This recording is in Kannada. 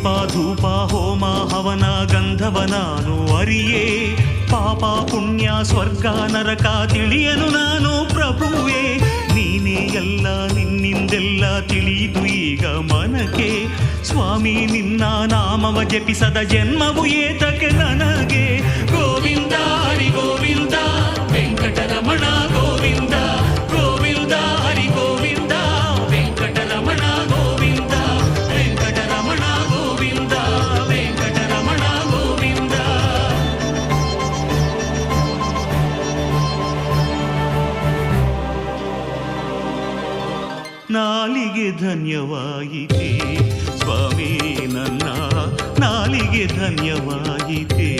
ದೀಪ ಧೂಪ ಹೋಮ ಹವನ ಗಂಧವ ನಾನು ಅರಿಯೇ. ಪಾಪ ಪುಣ್ಯ ಸ್ವರ್ಗ ನರಕ ತಿಳಿಯನು ನಾನು ಪ್ರಭುವೇ. ನೀನೇ ಎಲ್ಲ ನಿನ್ನಿಂದೆಲ್ಲ ತಿಳಿದು ಈಗ ಮನಕ್ಕೆ. ಸ್ವಾಮಿ ನಿನ್ನ ನಾಮವ ಜಪಿಸದ ಜನ್ಮವು ಏತಕ್ಕೆ ನನಗೆ. ಗೋವಿಂದ ಹರಿ ಗೋವಿಂದ ವೆಂಕಟರಮಣ ಗೋವಿಂದ. ಗೋವಿಂದ ಹರಿ ಗೋವಿಂದ ವೆಂಕಟರಮಣ ಗೋವಿಂದ. ವೆಂಕಟರಮಣ ಗೋವಿಂದ ವೆಂಕಟರಮಣ ಗೋವಿಂದ. ನಾಲಿಗೆ ಧನ್ಯವಾಯಿತೆ ಸ್ವಾಮಿ, ನನ್ನ ನಾಲಿಗೆ ಧನ್ಯವಾಯಿತೆ.